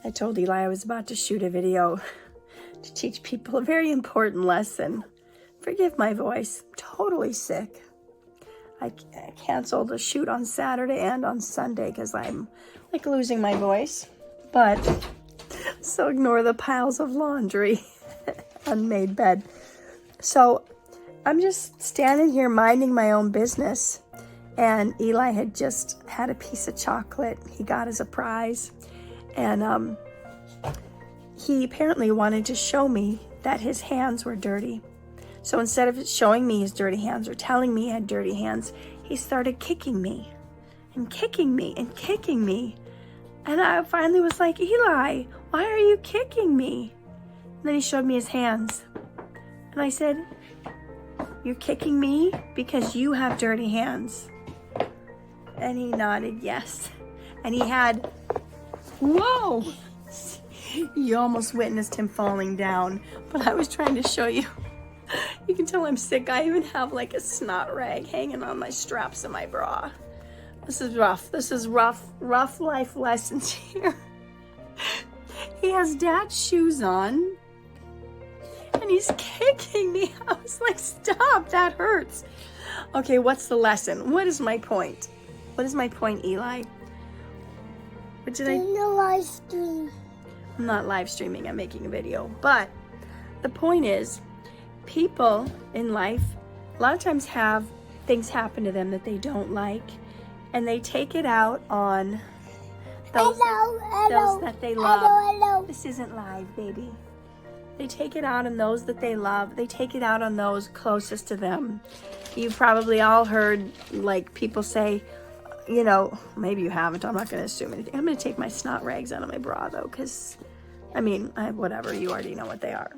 I told Eli I was about to shoot a video to teach people a very important lesson. Forgive my voice, I'm totally sick. I canceled a shoot on Saturday and on Sunday because I'm like losing my voice. But, so ignore the piles of laundry, unmade bed. So, I'm just standing here minding my own business. And Eli had just had a piece of chocolate he got as a prize. And he apparently wanted to show me that his hands were dirty. So instead of showing me his dirty hands or telling me he had dirty hands, he started kicking me and kicking me and kicking me. And I finally was like, Eli, why are you kicking me? And then he showed me his hands. And I said, you're kicking me because you have dirty hands. And he nodded yes. And he had, whoa! You almost witnessed him falling down. But I was trying to show you. You can tell I'm sick. I even have like a snot rag hanging on my straps of my bra. This is rough. This is rough life lessons here. He has dad's shoes on. And he's kicking me. I was like, stop, that hurts. Okay, what's the lesson? What is my point? What is my point, Eli? What did I... live stream. I'm not live streaming, I'm making a video. But the point is, people in life a lot of times have things happen to them that they don't like, and they take it out on those that they love. Hello. This isn't live, baby. They take it out on those that they love. They take it out on those closest to them. You've probably all heard like people say, you know, maybe you haven't. I'm not going to assume anything. I'm going to take my snot rags out of my bra though, because I mean, whatever. You already know what they are.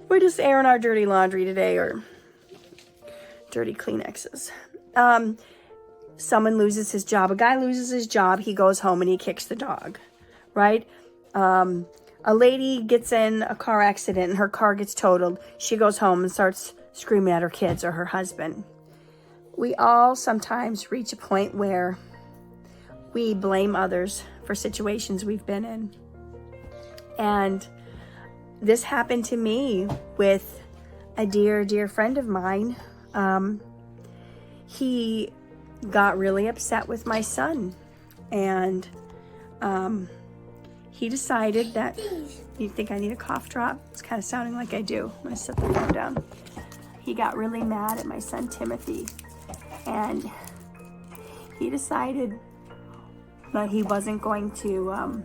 We're just airing our dirty laundry today, or dirty Kleenexes. Someone loses his job. A guy loses his job. He goes home and he kicks the dog, right? A lady gets in a car accident and her car gets totaled. She goes home and starts screaming at her kids or her husband. We all sometimes reach a point where we blame others for situations we've been in. And this happened to me with a dear friend of mine. He got really upset with my son, and he decided that, you think I need a cough drop? It's kind of sounding like I do. I'm gonna set the phone down. He got really mad at my son Timothy, and he decided that he wasn't going to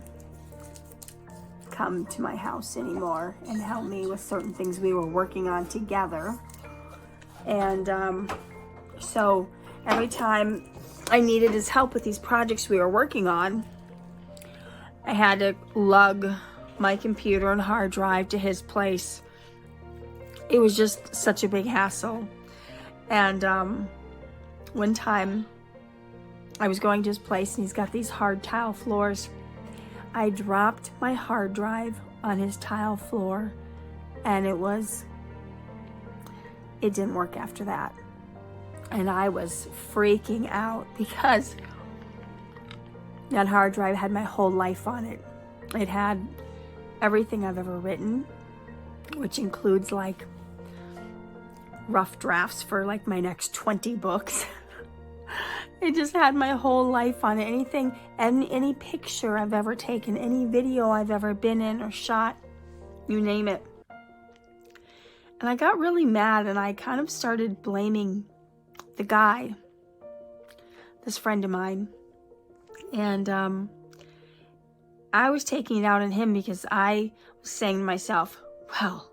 come to my house anymore and help me with certain things we were working on together. And so every time I needed his help with these projects we were working on, I had to lug my computer and hard drive to his place. It was just such a big hassle. And one time I was going to his place and he's got these hard tile floors. I dropped my hard drive on his tile floor, and it didn't work after that. And I was freaking out because that hard drive had my whole life on it. It had everything I've ever written, which includes like rough drafts for like my next 20 books. It just had my whole life on it. Anything, any picture I've ever taken, any video I've ever been in or shot, you name it. And I got really mad, and I kind of started blaming the guy, this friend of mine. And I was taking it out on him because I was saying to myself, well,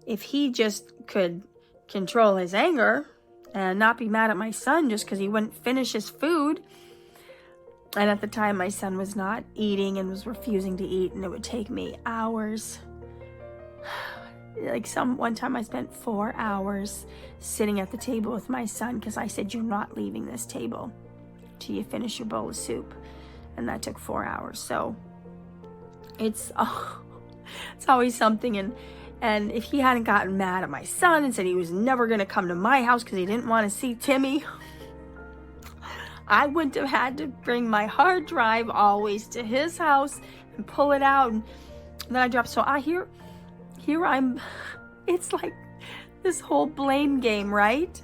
if he just could control his anger and not be mad at my son just because he wouldn't finish his food. And at the time, my son was not eating and was refusing to eat, and it would take me hours. Like one time I spent 4 hours sitting at the table with my son because I said, you're not leaving this table till you finish your bowl of soup. And that took 4 hours. So it's always something. And if he hadn't gotten mad at my son and said he was never going to come to my house because he didn't want to see Timmy, I wouldn't have had to bring my hard drive always to his house and pull it out. And then I dropped. So here I'm, it's like this whole blame game, right?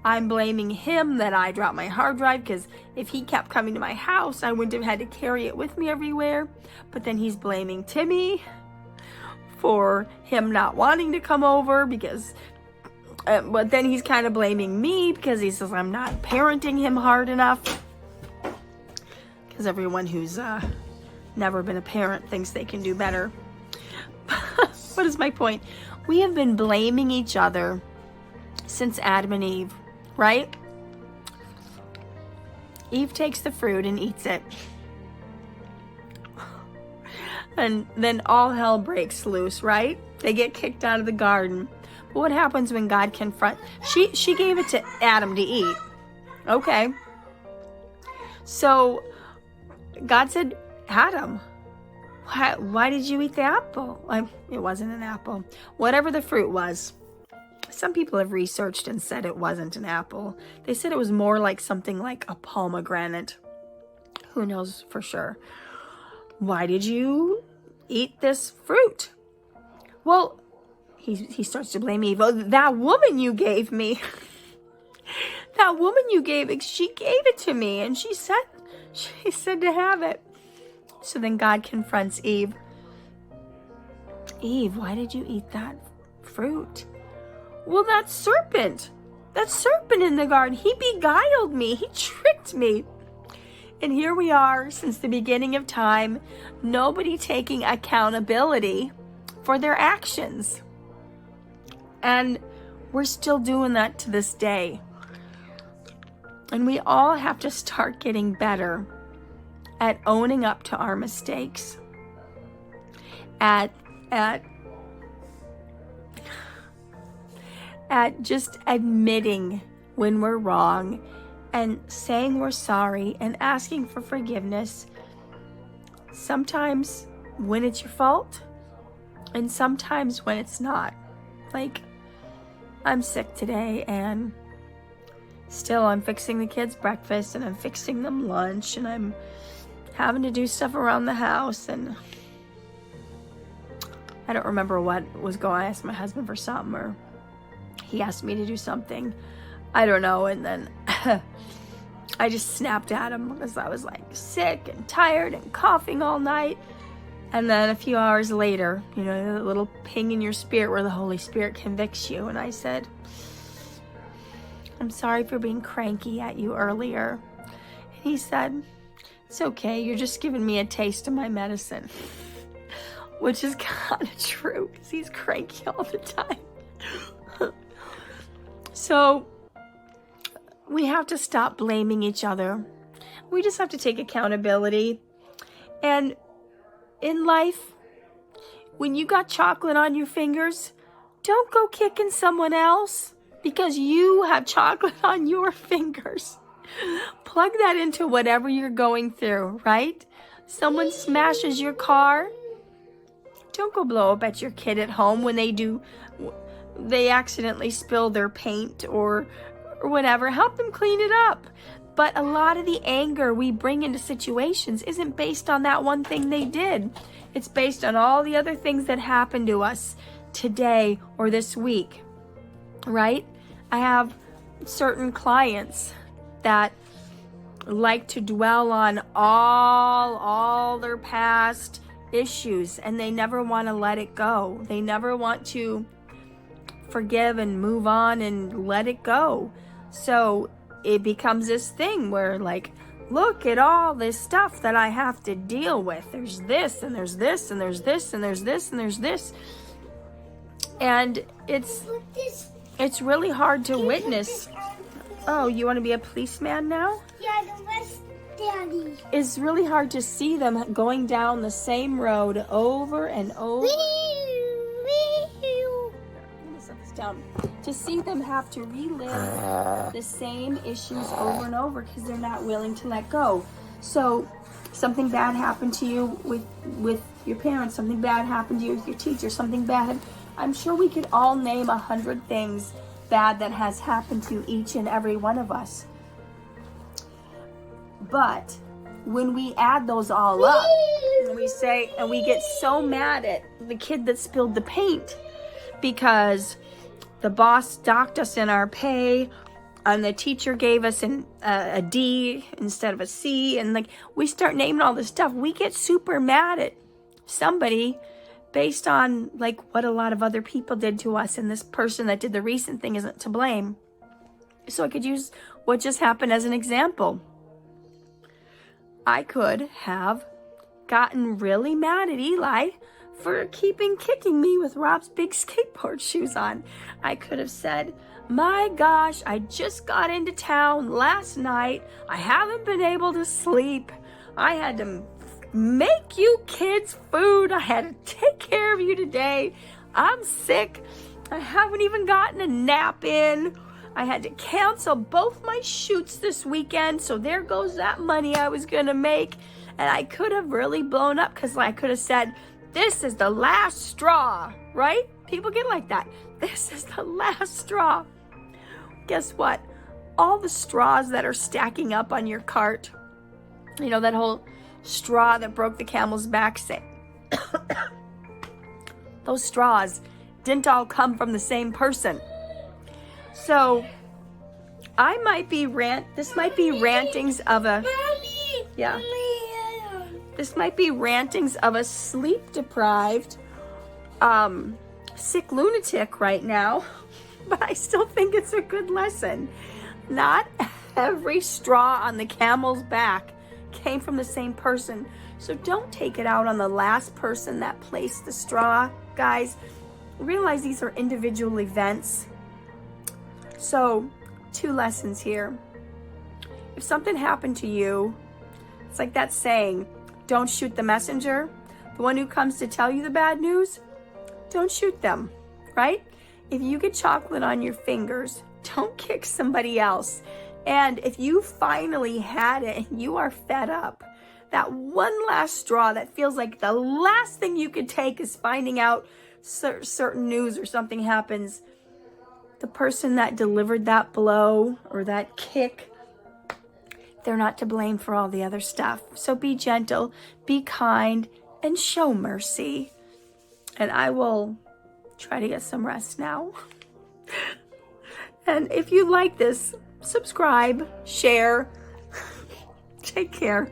I'm blaming him that I dropped my hard drive, because if he kept coming to my house, I wouldn't have had to carry it with me everywhere. But then he's blaming Timmy for him not wanting to come over, because but then he's kind of blaming me because he says I'm not parenting him hard enough, because everyone who's never been a parent thinks they can do better. What is my point? We have been blaming each other since Adam and Eve, right? Eve takes the fruit and eats it. And then all hell breaks loose, right? They get kicked out of the garden. But what happens when God confronts? She gave it to Adam to eat. Okay. So God said, Adam, why did you eat the apple? It wasn't an apple. Whatever the fruit was. Some people have researched and said it wasn't an apple. They said it was more like something like a pomegranate. Who knows for sure? Why did you eat this fruit? Well, he starts to blame Eve. Oh, that woman you gave me. That woman you gave, she gave it to me, and she said to have it. So then God confronts Eve. Eve, why did you eat that fruit? Well, that serpent in the garden, he beguiled me. He tricked me. And here we are, since the beginning of time, nobody taking accountability for their actions. And we're still doing that to this day. And we all have to start getting better at owning up to our mistakes. At just admitting when we're wrong and saying we're sorry and asking for forgiveness. Sometimes when it's your fault and sometimes when it's not. Like, I'm sick today and still I'm fixing the kids' breakfast and I'm fixing them lunch and I'm having to do stuff around the house, and I don't remember what was going on. I asked my husband for something, or he asked me to do something. I don't know. And then I just snapped at him because I was like sick and tired and coughing all night. And then a few hours later, you know, the little ping in your spirit where the Holy Spirit convicts you. And I said, I'm sorry for being cranky at you earlier. And he said, it's okay. You're just giving me a taste of my medicine. Which is kind of true because he's cranky all the time. So we have to stop blaming each other. We just have to take accountability. And in life, when you got chocolate on your fingers, don't go kicking someone else because you have chocolate on your fingers. Plug that into whatever you're going through, right? Someone smashes your car. Don't go blow up at your kid at home when they accidentally spill their paint or whatever. Help them clean it up. But a lot of the anger we bring into situations isn't based on that one thing they did. It's based on all the other things that happened to us today or this week, right? I have certain clients that like to dwell on all their past issues, and they never want to let it go. They never want to forgive and move on and let it go. So it becomes this thing where, like, look at all this stuff that I have to deal with. There's this and there's this and there's this and there's this and there's this. And it's really hard to witness. Oh, you want to be a policeman now? Yeah, the West Daddy. It's really hard to see them going down the same road over and over. Down. To see them have to relive the same issues over and over because they're not willing to let go. So something bad happened to you with your parents, something bad happened to you with your teacher, something bad. I'm sure we could all name 100 things bad that has happened to each and every one of us. But when we add those all up, and we get so mad at the kid that spilled the paint because the boss docked us in our pay, and the teacher gave us a D instead of a C, and like we start naming all this stuff, we get super mad at somebody based on like what a lot of other people did to us, and this person that did the recent thing isn't to blame. So I could use what just happened as an example. I could have gotten really mad at Eli for kicking me with Rob's big skateboard shoes on. I could have said, my gosh, I just got into town last night. I haven't been able to sleep. I had to make you kids food. I had to take care of you today. I'm sick. I haven't even gotten a nap in. I had to cancel both my shoots this weekend, so there goes that money I was gonna make. And I could have really blown up because I could have said, this is the last straw, right? People get like that. This is the last straw. Guess what? All the straws that are stacking up on your cart, you know, that whole straw that broke the camel's back, those straws didn't all come from the same person. So I might be this might be rantings of a this might be rantings of a sleep deprived sick lunatic right now, but I still think it's a good lesson. Not every straw on the camel's back came from the same person. So don't take it out on the last person that placed the straw, guys. Realize these are individual events. So, 2 lessons here. If something happened to you, it's like that saying, don't shoot the messenger. The one who comes to tell you the bad news, don't shoot them, right? If you get chocolate on your fingers, don't kick somebody else. And if you finally had it and you are fed up, that one last straw that feels like the last thing you could take is finding out certain news or something happens, the person that delivered that blow or that kick, they're not to blame for all the other stuff. So be gentle, be kind, and show mercy. And I will try to get some rest now. And if you like this, subscribe, share. Take care.